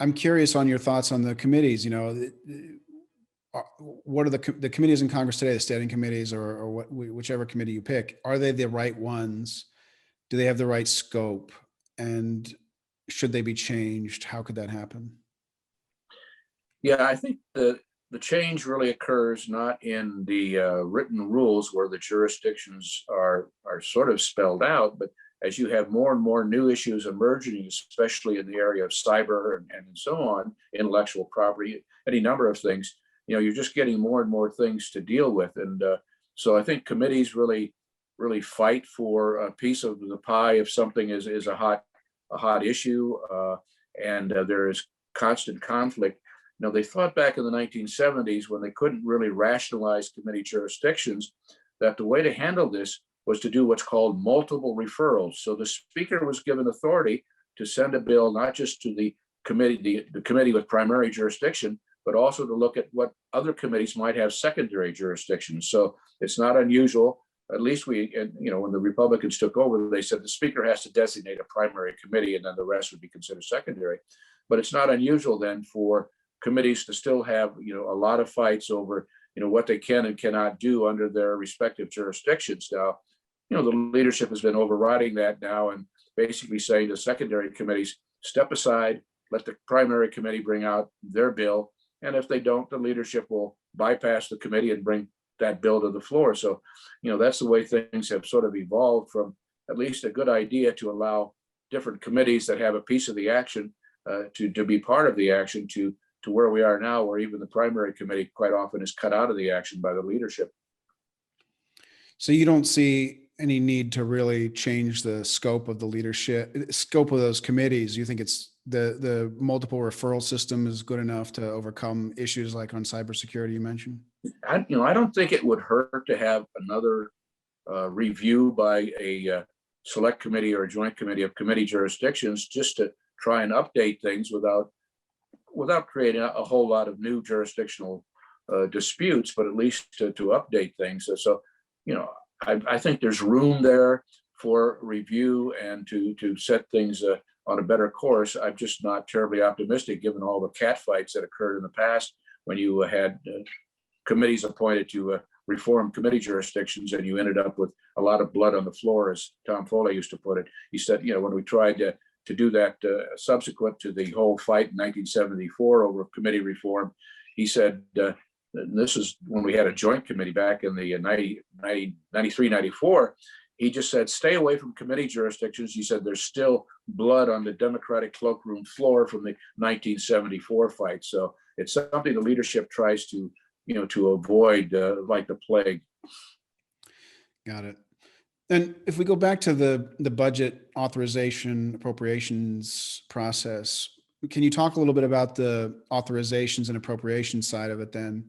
I'm curious on your thoughts on the committees. What are the committees in Congress today, the standing committees or whichever committee you pick, are they the right ones? Do they have the right scope? And should they be changed? How could that happen? Yeah, I think the change really occurs not in the written rules where the jurisdictions are sort of spelled out, but as you have more and more new issues emerging, especially in the area of cyber and so on, intellectual property, any number of things, you're just getting more and more things to deal with. And so I think committees really fight for a piece of the pie if something is a hot issue, and there is constant conflict. They thought back in the 1970s when they couldn't really rationalize committee jurisdictions that the way to handle this was to do what's called multiple referrals. So the speaker was given authority to send a bill not just to the committee, the committee with primary jurisdiction, but also to look at what other committees might have secondary jurisdictions. So it's not unusual. At least when the Republicans took over, they said the speaker has to designate a primary committee and then the rest would be considered secondary. But it's not unusual then for committees to still have a lot of fights over what they can and cannot do under their respective jurisdictions. Now, the leadership has been overriding that now and basically saying to secondary committees, step aside, let the primary committee bring out their bill, and if they don't, the leadership will bypass the committee and bring that bill to the floor. So that's the way things have sort of evolved from at least a good idea to allow different committees that have a piece of the action to be part of the action to where we are now, where even the primary committee quite often is cut out of the action by the leadership. So you don't see any need to really change the scope of the scope of those committees? You think it's the multiple referral system is good enough to overcome issues like on cybersecurity you mentioned? I don't think it would hurt to have another review by a select committee or a joint committee of committee jurisdictions just to try and update things without creating a whole lot of new jurisdictional disputes, but at least to update things. So, I think there's room there for review and to set things on a better course. I'm just not terribly optimistic given all the catfights that occurred in the past when you had committees appointed to reform committee jurisdictions and you ended up with a lot of blood on the floor, as Tom Foley used to put it. He said, when we tried to do that subsequent to the whole fight in 1974 over committee reform, he said, this is when we had a joint committee back in the 93, 94, he just said, stay away from committee jurisdictions. He said, there's still blood on the Democratic cloakroom floor from the 1974 fight. So it's something the leadership tries to avoid like the plague. Got it. And if we go back to the budget authorization appropriations process, can you talk a little bit about the authorizations and appropriations side of it then?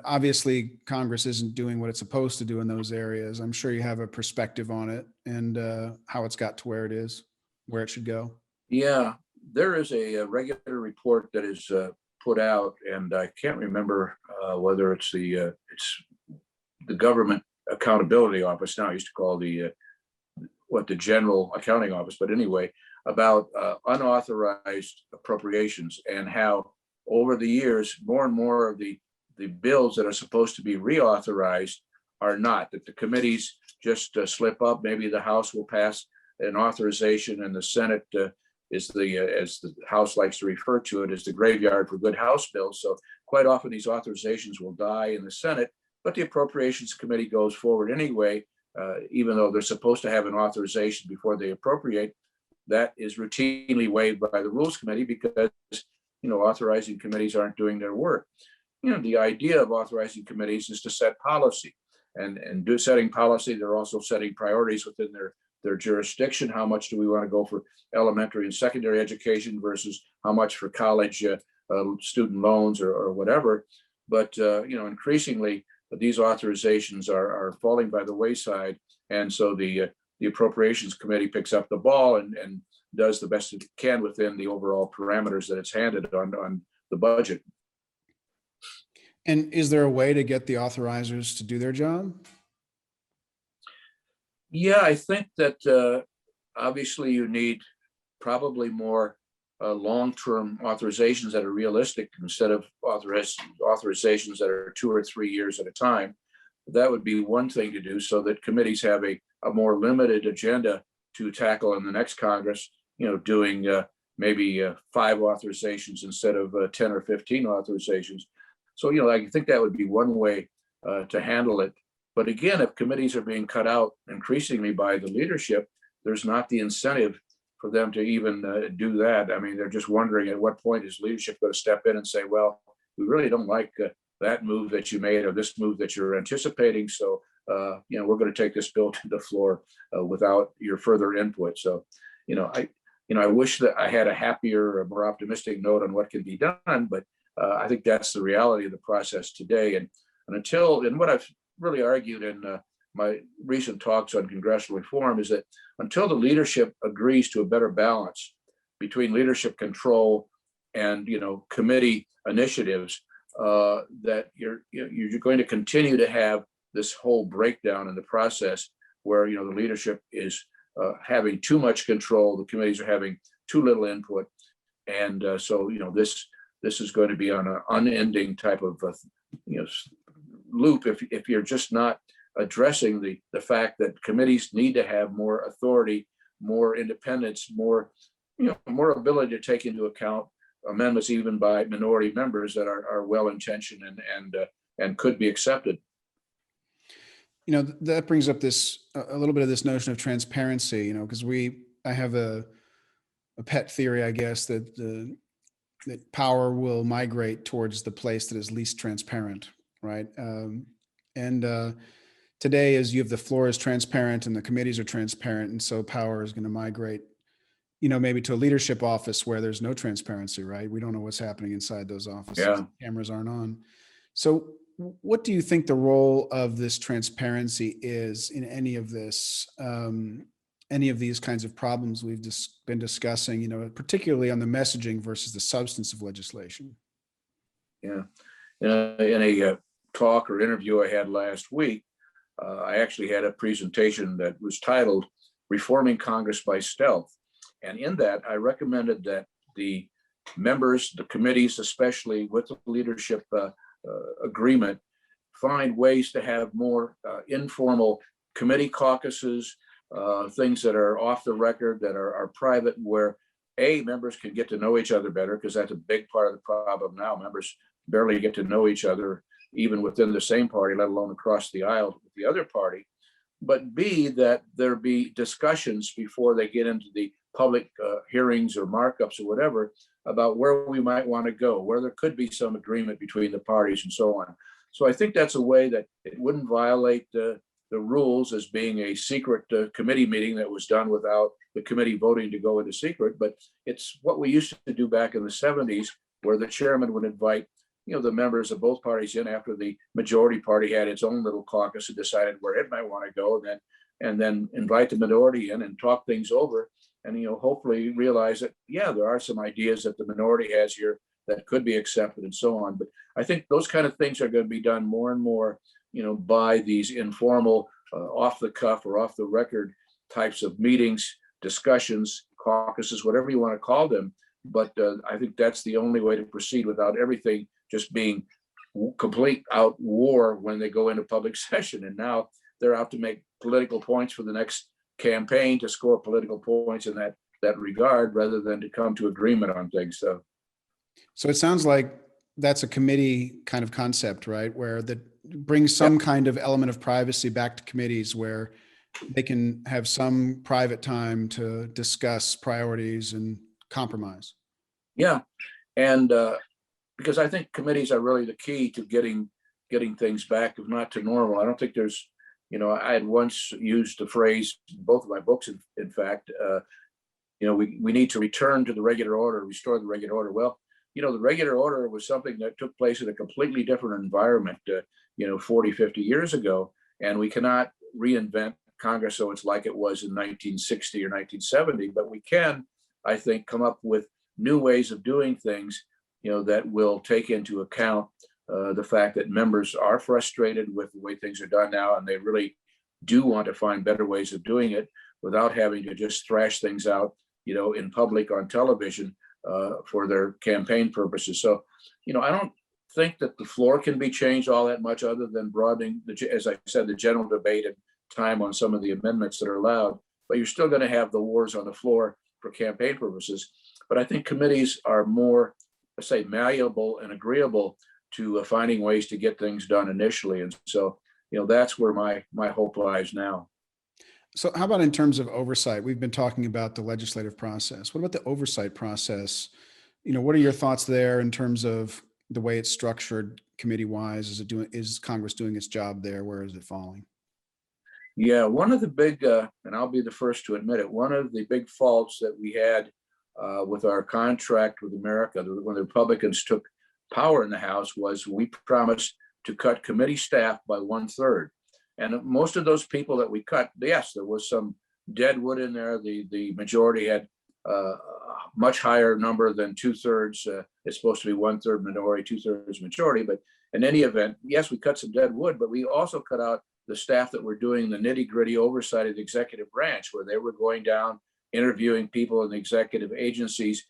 Obviously Congress isn't doing what it's supposed to do in those areas. I'm sure you have a perspective on it and how it's got to where it is, where it should go. Yeah, there is a regular report that is put out, and I can't remember whether it's the Government Accountability Office. Now I used to call the General Accounting Office, but anyway, about unauthorized appropriations and how over the years more and more of the bills that are supposed to be reauthorized are not, that the committees just slip up. Maybe the House will pass an authorization and the Senate is as the House likes to refer to it, is the graveyard for good House bills. So quite often these authorizations will die in the Senate, but the Appropriations Committee goes forward anyway, even though they're supposed to have an authorization before they appropriate. That is routinely waived by the Rules Committee because authorizing committees aren't doing their work. The idea of authorizing committees is to set policy, and setting policy, they're also setting priorities within their jurisdiction. How much do we want to go for elementary and secondary education versus how much for college student loans or whatever? But increasingly these authorizations are falling by the wayside, and so the Appropriations Committee picks up the ball and does the best it can within the overall parameters that it's handed on the budget. And is there a way to get the authorizers to do their job? Yeah, I think that obviously you need probably more long-term authorizations that are realistic instead of authorizations that are 2 or 3 years at a time. That would be one thing to do, so that committees have a more limited agenda to tackle in the next Congress, doing maybe 5 authorizations instead of 10 or 15 authorizations. So, I think that would be one way to handle it. But again, if committees are being cut out increasingly by the leadership, there's not the incentive for them to even do that. I mean, they're just wondering at what point is leadership going to step in and say, well, we really don't like that move that you made or this move that you're anticipating. So, we're going to take this bill to the floor without your further input. So, I wish that I had a happier, more optimistic note on what can be done, but I think that's the reality of the process today. And what I've really argued in my recent talks on congressional reform is that until the leadership agrees to a better balance between leadership control and committee initiatives, that you're going to continue to have this whole breakdown in the process where the leadership is having too much control, the committees are having too little input, and so this is going to be on an unending type of loop if you're just not addressing the fact that committees need to have more authority, more independence, more ability to take into account amendments even by minority members that are well-intentioned and could be accepted. That brings up a little bit of this notion of transparency, because I have a pet theory, I guess, that power will migrate towards the place that is least transparent, right? Today, as you have the floor is transparent and the committees are transparent, and so power is going to migrate, maybe to a leadership office where there's no transparency, right? We don't know what's happening inside those offices. Yeah. Cameras aren't on. So what do you think the role of this transparency is in any of this, any of these kinds of problems we've just been discussing, particularly on the messaging versus the substance of legislation? Yeah. In a talk or interview I had last week, I actually had a presentation that was titled Reforming Congress by Stealth. And in that, I recommended that the members, the committees, especially with the leadership agreement, find ways to have more informal committee caucuses, things that are off the record, that are private, where members can get to know each other better, because that's a big part of the problem now. Members barely get to know each other, even within the same party, let alone across the aisle with the other party. But B, that there be discussions before they get into the public hearings or markups or whatever about where we might want to go, where there could be some agreement between the parties and so on. So I think that's a way that it wouldn't violate the rules as being a secret committee meeting that was done without the committee voting to go into secret. But it's what we used to do back in the 70s, where the chairman would invite the members of both parties in after the majority party had its own little caucus and decided where it might want to go, and then invite the minority in and talk things over, and hopefully realize that there are some ideas that the minority has here that could be accepted and so on. But I think those kind of things are going to be done more and more by these informal off the cuff or off the record types of meetings, discussions, caucuses, whatever you want to call them. But I think that's the only way to proceed without everything just being complete out war when they go into public session. And now they're out to make political points for the next campaign, to score political points in that regard, rather than to come to agreement on things. So it sounds like that's a committee kind of concept, right? Where that brings some kind of element of privacy back to committees, where they can have some private time to discuss priorities and compromise. Yeah. And because I think committees are really the key to getting things back, if not to normal. I don't think there's, I had once used the phrase, both of my books, in fact, we need to return to the regular order, restore the regular order. Well, the regular order was something that took place in a completely different environment, 40, 50 years ago. And we cannot reinvent Congress so it's like it was in 1960 or 1970, but we can, I think, come up with new ways of doing things, that will take into account the fact that members are frustrated with the way things are done now, and they really do want to find better ways of doing it without having to just thrash things out, in public on television, for their campaign purposes. So, I don't think that the floor can be changed all that much other than broadening, as I said, the general debate and time on some of the amendments that are allowed. But you're still going to have the wars on the floor for campaign purposes. But I think committees are more, let's say, malleable and agreeable to finding ways to get things done initially. And so, that's where my hope lies now. So how about in terms of oversight? We've been talking about the legislative process. What about the oversight process? What are your thoughts there in terms of the way it's structured committee-wise? Is Congress doing its job there? Where is it falling? Yeah, one of the big, and I'll be the first to admit it, one of the big faults that we had with our contract with America when the Republicans took power in the House was we promised to cut committee staff by 1/3. And most of those people that we cut, yes, there was some dead wood in there. The majority had a much higher number than 2/3. It's supposed to be 1/3 minority, 2/3 majority. But in any event, yes, we cut some dead wood, but we also cut out the staff that were doing the nitty-gritty oversight of the executive branch, where they were going down, interviewing people in the executive agencies,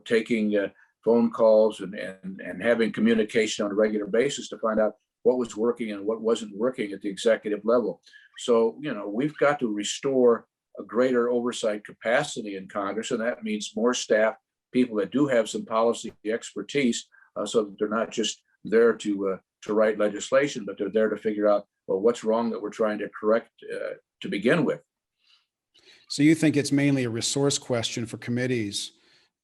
taking phone calls and having communication on a regular basis to find out what was working and what wasn't working at the executive level. So, we've got to restore a greater oversight capacity in Congress, and that means more staff, people that do have some policy expertise, so that they're not just there to write legislation, but they're there to figure out, well, what's wrong that we're trying to correct to begin with. So you think it's mainly a resource question for committees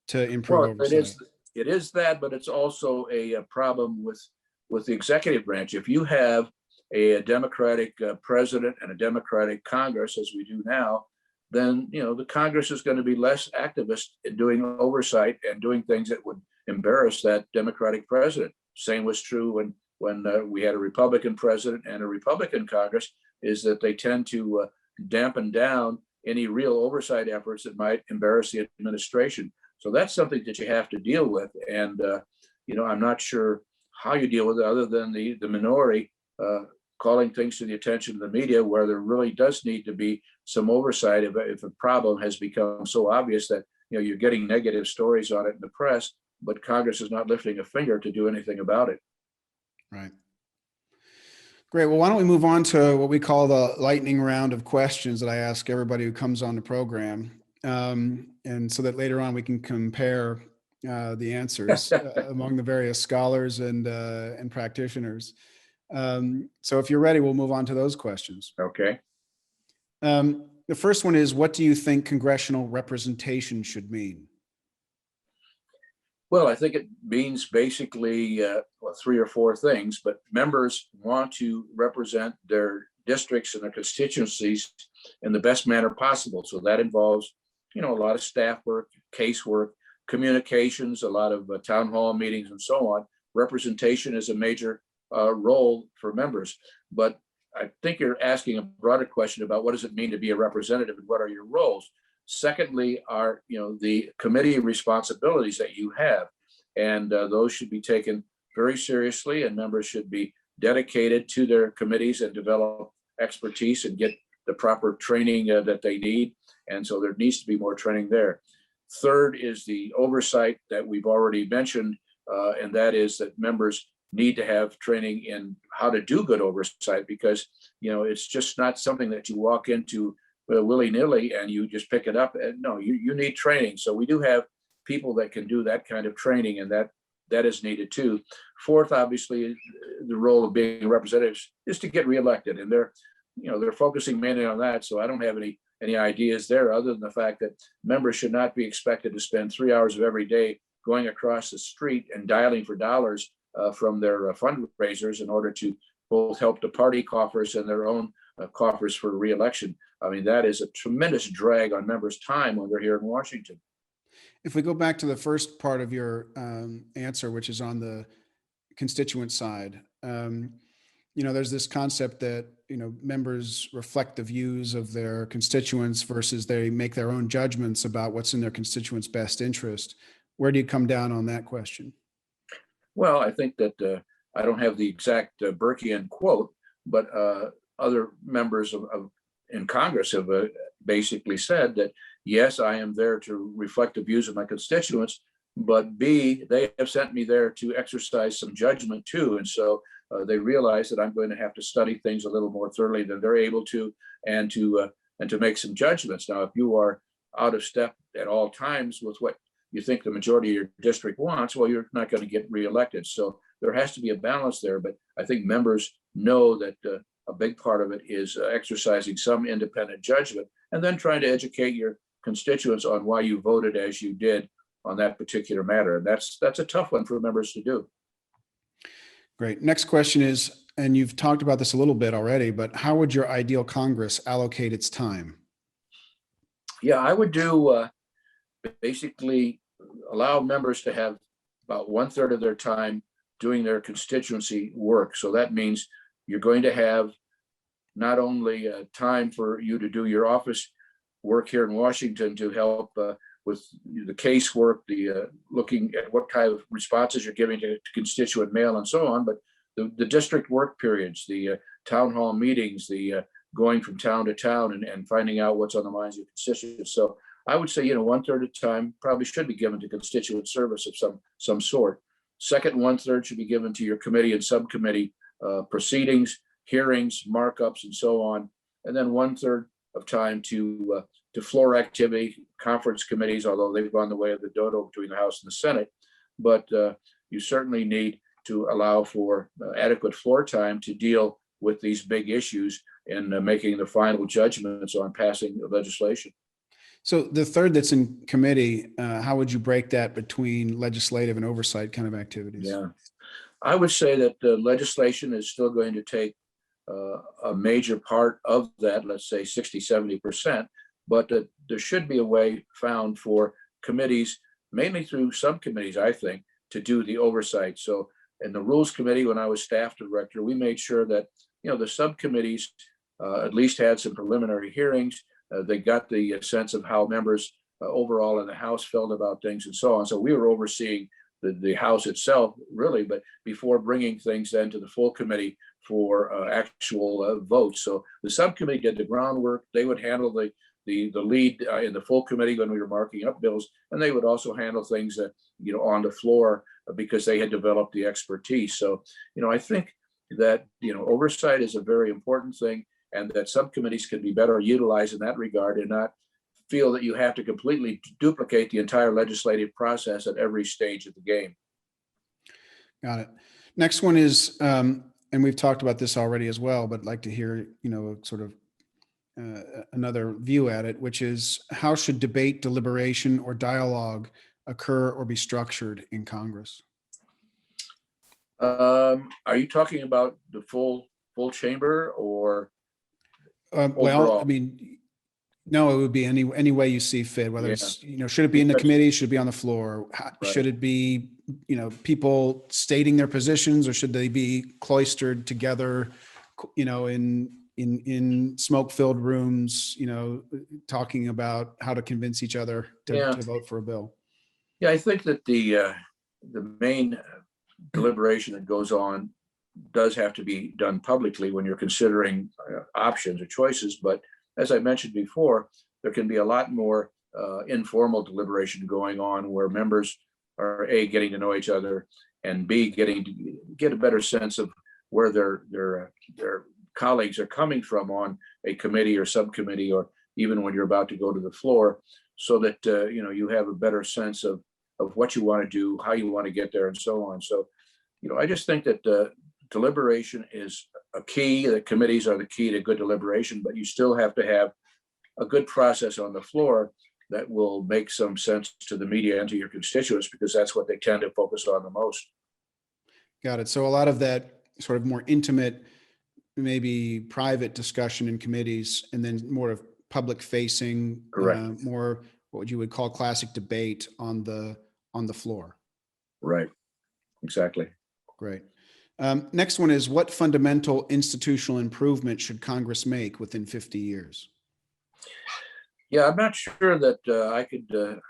to improve oversight? It is that, but it's also a problem with the executive branch. If you have a Democratic president and a Democratic Congress, as we do now, then the Congress is going to be less activist in doing oversight and doing things that would embarrass that Democratic president. Same was true when we had a Republican president and a Republican Congress, is that they tend to dampen down any real oversight efforts that might embarrass the administration. So that's something that you have to deal with. And, I'm not sure how you deal with it other than the minority calling things to the attention of the media, where there really does need to be some oversight if a problem has become so obvious that you're getting negative stories on it in the press, but Congress is not lifting a finger to do anything about it. Right. Great. Well, why don't we move on to what we call the lightning round of questions that I ask everybody who comes on the program, and so that later on we can compare the answers among the various scholars and practitioners. So if you're ready, we'll move on to those questions. Okay. The first one is, what do you think congressional representation should mean? Well, I think it means basically 3 or 4 things, but members want to represent their districts and their constituencies in the best manner possible. So that involves, a lot of staff work, casework, communications, a lot of town hall meetings, and so on. Representation is a major role for members. But I think you're asking a broader question about what does it mean to be a representative and what are your roles? Secondly, are the committee responsibilities that you have, and those should be taken very seriously, and members should be dedicated to their committees and develop expertise and get the proper training that they need. And so there needs to be more training there. Third is the oversight that we've already mentioned, and that is that members need to have training in how to do good oversight, because it's just not something that you walk into willy-nilly and you just pick it up. And no, you need training. So we do have people that can do that kind of training, and that is needed too. Fourth, obviously, the role of being representatives is to get reelected, and they're focusing mainly on that. So I don't have any ideas there other than the fact that members should not be expected to spend 3 hours of every day going across the street and dialing for dollars from their fundraisers in order to both help the party coffers and their own coffers for reelection. I mean, that is a tremendous drag on members' time when they're here in Washington. If we go back to the first part of your answer, which is on the constituent side, there's this concept that, members reflect the views of their constituents versus they make their own judgments about what's in their constituents' best interest. Where do you come down on that question? Well, I think that I don't have the exact Burkean quote, but other members in Congress have basically said that, yes, I am there to reflect the views of my constituents, but B, they have sent me there to exercise some judgment too. And so they realize that I'm going to have to study things a little more thoroughly than they're able to, and to make some judgments. Now, if you are out of step at all times with what you think the majority of your district wants, well, you're not going to get reelected. So there has to be a balance there. But I think members know that a big part of it is exercising some independent judgment, and then trying to educate your constituents on why you voted as you did on that particular matter. And that's a tough one for members to do. Great. Next question is, and you've talked about this a little bit already, but how would your ideal Congress allocate its time? Yeah, I would do basically allow members to have about 1/3 of their time doing their constituency work. So that means you're going to have not only time for you to do your office work here in Washington to help with the casework, the looking at what kind of responses you're giving to constituent mail and so on, but the district work periods, the town hall meetings, the going from town to town and finding out what's on the minds of your constituents. So I would say, 1/3 of time probably should be given to constituent service of some sort. Second 1/3 should be given to your committee and subcommittee proceedings, hearings, markups, and so on. And then 1/3 of time to floor activity, conference committees, although they've gone the way of the dodo between the House and the Senate. But you certainly need to allow for adequate floor time to deal with these big issues and making the final judgments on passing the legislation. So the third that's in committee, how would you break that between legislative and oversight kind of activities? Yeah, I would say that legislation is still going to take a major part of that, let's say 60-70%, but there should be a way found for committees, mainly through subcommittees, I think, to do the oversight. So in the Rules Committee, when I was staff director, we made sure that the subcommittees at least had some preliminary hearings. They got the sense of how members overall in the House felt about things and so on. So we were overseeing the House itself, really, but before bringing things then to the full committee for actual votes. So the subcommittee did the groundwork. They would handle the lead in the full committee when we were marking up bills, and they would also handle things that on the floor because they had developed the expertise. So I think that oversight is a very important thing, and that subcommittees can be better utilized in that regard, and not feel that you have to completely duplicate the entire legislative process at every stage of the game. Got it. Next one is, and we've talked about this already as well, but I'd like to hear, sort of another view at it, which is how should debate, deliberation, or dialogue occur or be structured in Congress? Are you talking about the full chamber or? Well, I mean, no, it would be any way you see fit, whether it's, should it be in the committee? Should it be on the floor? Should it be, people stating their positions, or should they be cloistered together, in smoke-filled rooms, talking about how to convince each other to vote for a bill? Yeah, I think that the main deliberation that goes on does have to be done publicly when you're considering options or choices. But as I mentioned before, there can be a lot more informal deliberation going on, where members are A, getting to know each other, and B, getting to get a better sense of where their colleagues are coming from on a committee or subcommittee, or even when you're about to go to the floor, so that you have a better sense of what you want to do, how you want to get there, and so on. So I just think that deliberation is a key. The committees are the key to good deliberation, but you still have to have a good process on the floor that will make some sense to the media and to your constituents, because that's what they tend to focus on the most. Got it. So a lot of that sort of more intimate, maybe private discussion in committees, and then more of public facing, more what you would call classic debate on the floor. Right. Exactly. Great. Next one is, what fundamental institutional improvement should Congress make within 50 years? Yeah, I'm not sure that I could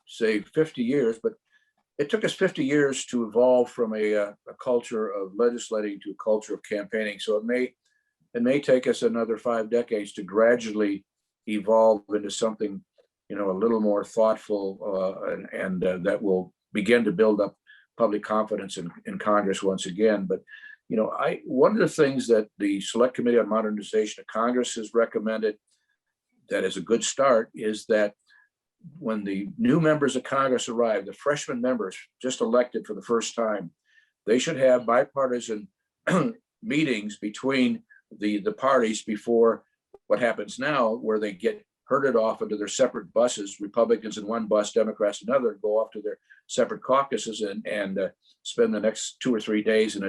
say 50 years, but it took us 50 years to evolve from a culture of legislating to a culture of campaigning. So it may take us another 5 decades to gradually evolve into something, a little more thoughtful and that will begin to build up public confidence in Congress once again. But one of the things that the Select Committee on Modernization of Congress has recommended that is a good start is that when the new members of Congress arrive, the freshman members just elected for the first time, they should have bipartisan meetings between the parties before what happens now, where they get herded off into their separate buses, Republicans in one bus, Democrats in another, go off to their separate caucuses and spend the next 2 or 3 days in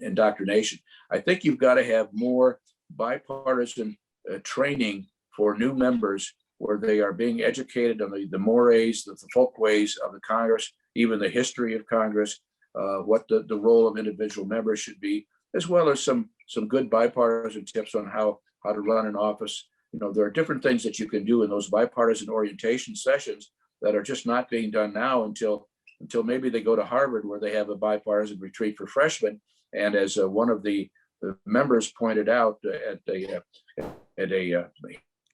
indoctrination. I think you've got to have more bipartisan training for new members, where they are being educated on the mores, the folkways of the Congress, even the history of Congress, what the role of individual members should be, as well as some good bipartisan tips on how to run an office. There are different things that you can do in those bipartisan orientation sessions that are just not being done now until maybe they go to Harvard, where they have a bipartisan retreat for freshmen. And as one of the members pointed out at a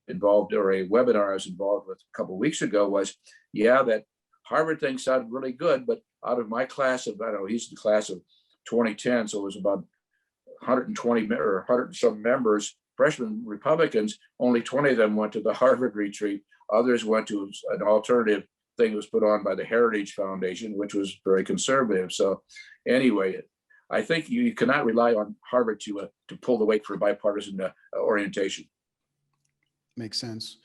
webinar I was involved with a couple of weeks ago, was, that Harvard thing sounded really good, but out of my class of, I don't know, he's the class of 2010, so it was about 120 or 100 some members, freshman Republicans, only 20 of them went to the Harvard retreat. Others went to an alternative thing that was put on by the Heritage Foundation, which was very conservative. So anyway, I think you cannot rely on Harvard to pull the weight for bipartisan orientation. Makes sense.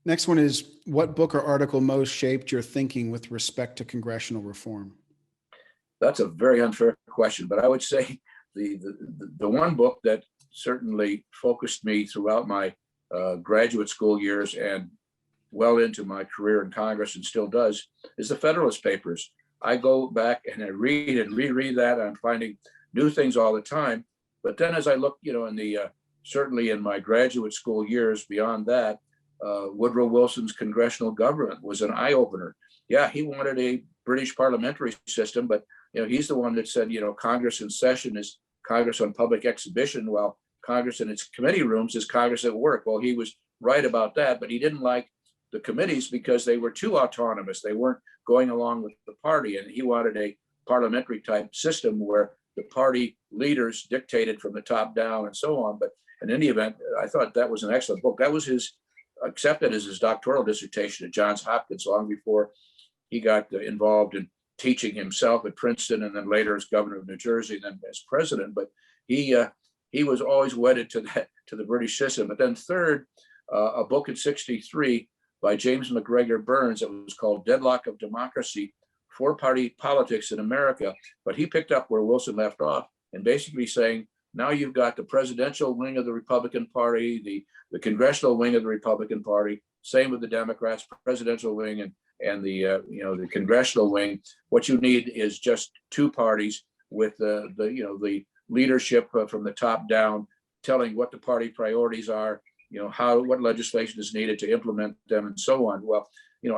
Next one is, what book or article most shaped your thinking with respect to congressional reform? That's a very unfair question, but I would say the one book that certainly focused me throughout my graduate school years and well into my career in Congress, and still does, is the Federalist Papers. I go back and I read and reread that. I'm finding new things all the time. But then as I look, certainly in my graduate school years beyond that, Woodrow Wilson's congressional government was an eye-opener. Yeah, he wanted a British parliamentary system, but he's the one that said, Congress in session is Congress on public exhibition, while Congress in its committee rooms is Congress at work. Well, he was right about that, but he didn't like the committees because they were too autonomous. They weren't going along with the party, and he wanted a parliamentary type system where the party leaders dictated from the top down and so on. But in any event, I thought that was an excellent book. That was accepted as his doctoral dissertation at Johns Hopkins long before he got involved in teaching himself at Princeton, and then later as governor of New Jersey, and then as president. But he was always wedded to the British system. But then third, a book in '63 by James McGregor Burns that was called Deadlock of Democracy, Four-Party Politics in America. But he picked up where Wilson left off, and basically saying, now you've got the presidential wing of the Republican Party, the congressional wing of the Republican Party, same with the Democrats, presidential wing and the congressional wing. What you need is just two parties with the leadership from the top down, telling what the party priorities are, what legislation is needed to implement them, and so on. Well,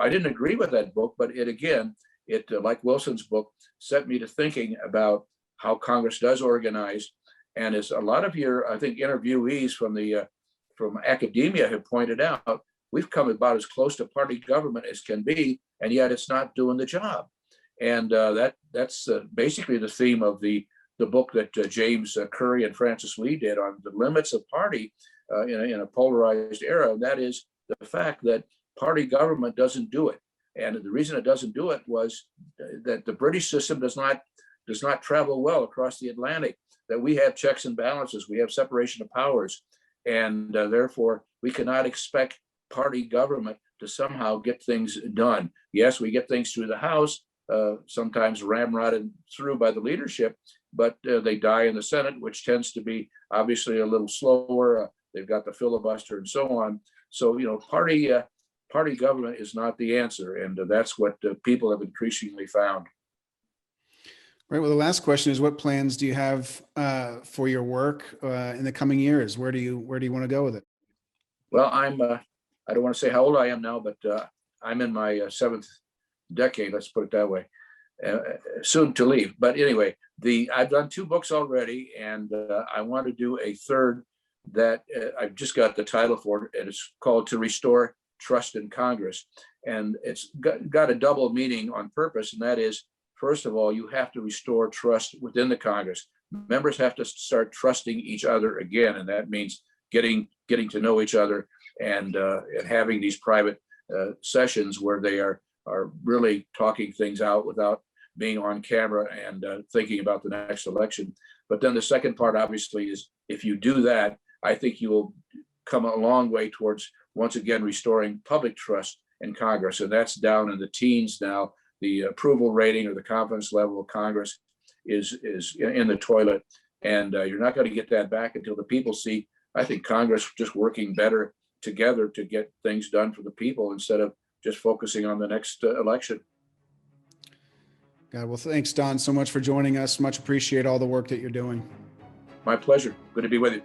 I didn't agree with that book, but it like Wilson's book, set me to thinking about how Congress does organize. And as a lot of your, I think, interviewees from academia have pointed out, we've come about as close to party government as can be, and yet it's not doing the job. And that's basically the theme of the book that James Curry and Francis Lee did on the limits of party in a polarized era. And that is the fact that party government doesn't do it. And the reason it doesn't do it was that the British system does not travel well across the Atlantic, that we have checks and balances, we have separation of powers, and therefore we cannot expect party government to somehow get things done. Yes, we get things through the House, sometimes ramrodded through by the leadership, but they die in the Senate, which tends to be obviously a little slower. They've got the filibuster and so on. So, party government is not the answer, and that's what people have increasingly found. Right. Well, the last question is, what plans do you have for your work in the coming years? Where do you want to go with it? Well, I don't want to say how old I am now, but I'm in my seventh decade. Let's put it that way. Soon to leave, but anyway, I've done 2 books already, and I want to do a third that I've just got the title for it, and it's called "To Restore Trust in Congress," and it's got a double meaning on purpose, and that is first of all, you have to restore trust within the Congress. Members have to start trusting each other again, and that means getting to know each other and having these private sessions where they are really talking things out without being on camera and thinking about the next election. But then the second part, obviously, is if you do that, I think you will come a long way towards, once again, restoring public trust in Congress. And that's down in the teens now. The approval rating or the confidence level of Congress is in the toilet. And you're not going to get that back until the people see, I think, Congress just working better together to get things done for the people instead of just focusing on the next election. God, well, thanks, Don, so much for joining us. Much appreciate all the work that you're doing. My pleasure. Good to be with you.